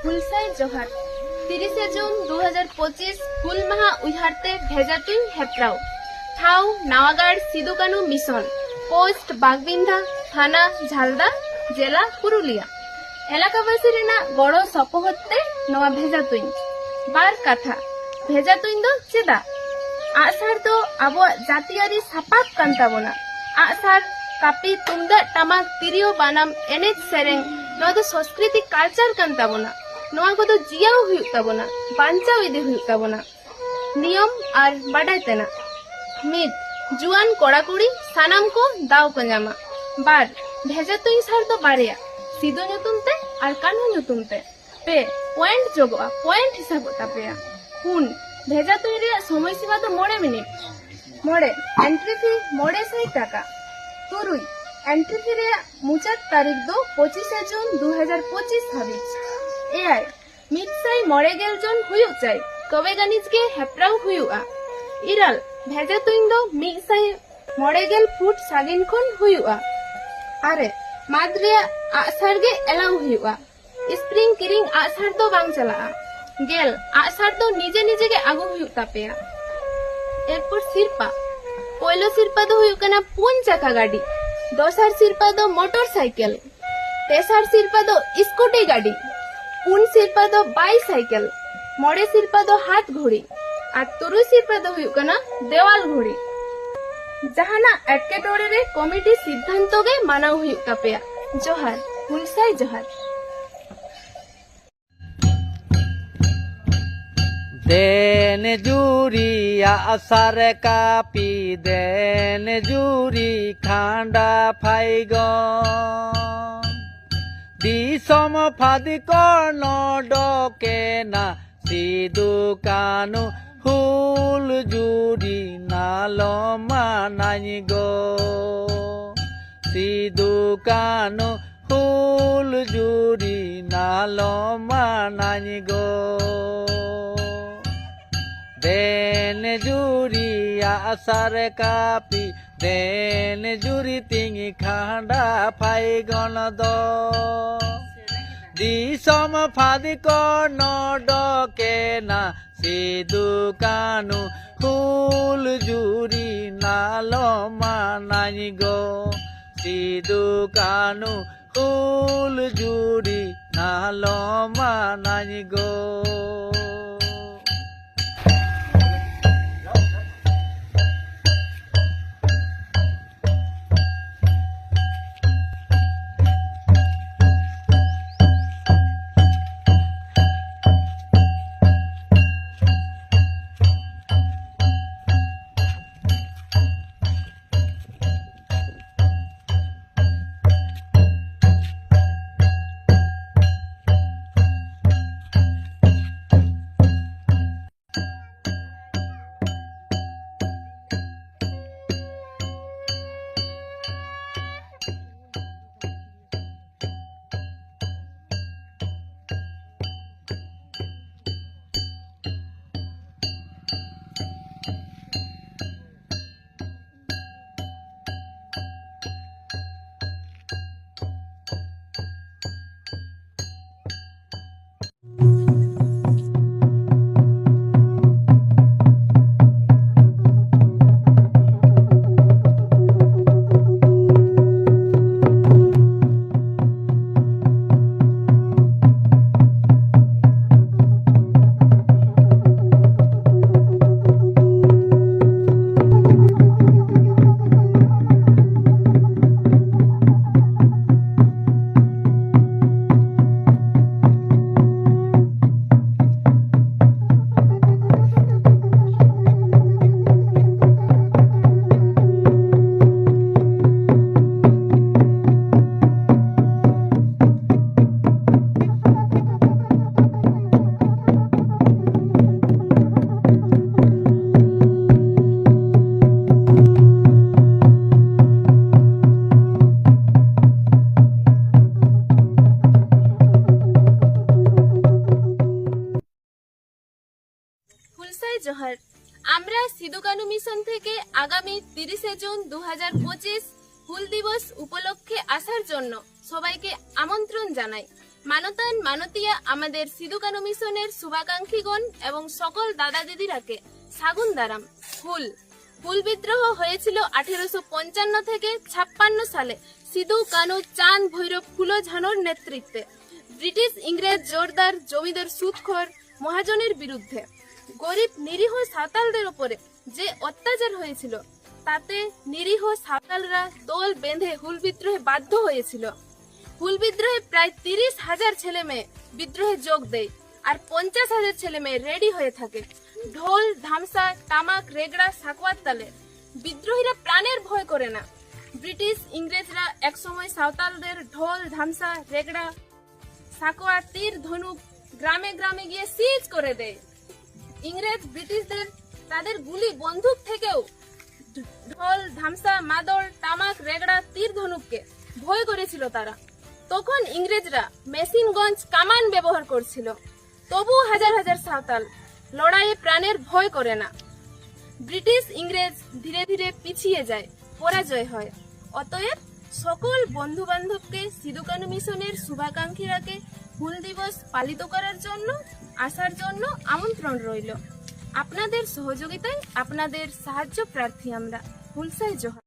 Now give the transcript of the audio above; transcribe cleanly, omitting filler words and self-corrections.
হুলসাই Johar 30 June 2025 হুল মাহা উইহারতে ভেজাতুই হেপ্রাও ঠাও নাওয়াগাড় Sidu Kanu mission post বাগবিন্ধা থানা ঝালদা জেলা পুরুলিয়া এলাকাবাসী রেনা গড় সপোহতে নয়া ভেজাতুই বার কাথা ভেজাতুই দো চেদা आसार दो अब जातियारी सापाब कान ताबोना आसार कापी तुमदा टामाक तिरियो बानाम एनेज सेरेंग नोआ दो संस्कृति कल्चर कान ताबोना नोआ को दो जियाव हुयुग ताबोना बांचाव इदि हुयुग ताबोना नियम आर बाडाय तेना मिद जुआन कोड़ाकुड़ी सानाम को दाव को ᱧᱟᱢᱟ बार भेजा तुई सार दो बारेया सिदो ᱧᱩᱛᱩᱢ ते आर कान्हू ᱧᱩᱛᱩᱢ ते पे पॉइंट जोगोआ पॉइंट हिसाब तापेया हुन भेजा तुई रे समय सीमा तो 9 मिनिट मोड़े एंट्री फी 900 टाका तुरुई एंट्री फी रे मुचाद तारीख दो 25 जून 2025 हाबिज एआई मिडसाई मोड़ेगेल जन हुयुग चाइ कवे गानिज के हेप्राउ हुयुआ इराल भेजा तुई दो मिडसाई मोड़ेगेल फुट सागिन खन हुयुआ आरे माद्रिया आसार गे एलाउ हुयुआ स्प्रिंग किरिंग आसार तो बांग चला गेल आसार तो निजे निजे के आगु हुयुग तापेया एरपुर सिरपा पहलो सिरपा दो हुयुग कना 5 चाका गाड़ी दोसर सिरपा दो मोटरसाइकिल तेसर सिरपा दो स्कूटी गाड़ी 5 सिरपा दो बाइसाइकिल मोड़े सिरपा दो हाथ घोड़ी और तुरु सिरपा दो हुयुग कना देवाल घोड़ी जहाना एटकेटोड़े रे कमिटी सिद्धांत गे मानाव हुयुग तापेया जोहार हुलसाई जोहार देन जूरी आसार कापी देन जूरी खांडा फाइगन दिसम फादी कर्ण डके ना सिदु कानु हुल जूरी नालो मानाई गो सिदु कानु हुल जूरी नालो मानाई गो देन जूरी आसार कापी देन जूरी तिंगी खांडा फाइगन दो दिसम फादी कर्ण डके ना सिदु कानु हुल जूरी नालो मानाई गो सिदु कानु हुल जूरी नालो मानाई गो जोहार আমরা সিদু কানু মিশন থেকে আগামী 30 জুন 2025 হুল দিবস উপলক্ষে আসার জন্য সবাইকে আমন্ত্রণ জানাই। মানতান মানতিয়া আমাদের সিধু কানু মিশনের শুভাকাঙ্ক্ষীগণ এবং সকল দাদা দিদিরাকে সাগুন দারাম। হুল বিদ্রোহ হয়েছিল 1855 থেকে 56 সালে সিধু কানু চাঁদ ভৈরব ফুলো ঝানোর নেতৃত্বে ব্রিটিশ ইংরেজ জোরদার জমিদার সুদখোর মহাজনের বিরুদ্ধে। গরিব নিরীহ সাঁওতালদের উপরে যে অত্যাচার হয়েছিল তাতে নিরীহ সাঁওতালরা দল বেঁধে হুল বিদ্রোহে বাধ্য হয়েছিল। হুল বিদ্রোহে প্রায় 30,000 ছেলে মেয়ে বিদ্রোহে যোগ দেয় আর 50,000 ছেলে মেয়ে রেডি হয়ে থাকে। ঢোল ধামসা তামাক রেগড়া সাকওয়াত তালে বিদ্রোহীরা প্রাণের ভয় করে না। ব্রিটিশ ইংরেজরা একসময় সাঁওতালদের ঢোল ধামসা রেগড়া সাকওয়া তীর ধনুক গ্রামে গ্রামে গিয়ে সিজ করে দেয়। ইংরেজ ব্রিটিশদের তাদের গুলি বন্দুক থেকেও ঢোল ধামসা মাদল তামাক রেগড়া তীর ধনুককে ভয় করেছিল তারা। তখন ইংরেজরা মেশিন গঞ্জ কামান ব্যবহার করছিল, তবু হাজার হাজার সাঁওতাল লড়াইয়ে প্রাণের ভয় করে না। ব্রিটিশ ইংরেজ ধীরে ধীরে পিছিয়ে যায়, পরাজয় হয়। অতএব সকল বন্ধু বান্ধবকে সিধু কানু মিশনের শুভাকাঙ্ক্ষীরাকে হুল দিবস পালিত করার জন্য আসার জন্য আমন্ত্রণ রইল। আপনাদের সহযোগিতায় আপনাদের সাহায্য প্রার্থী আমরা। হুলসাই জোহার।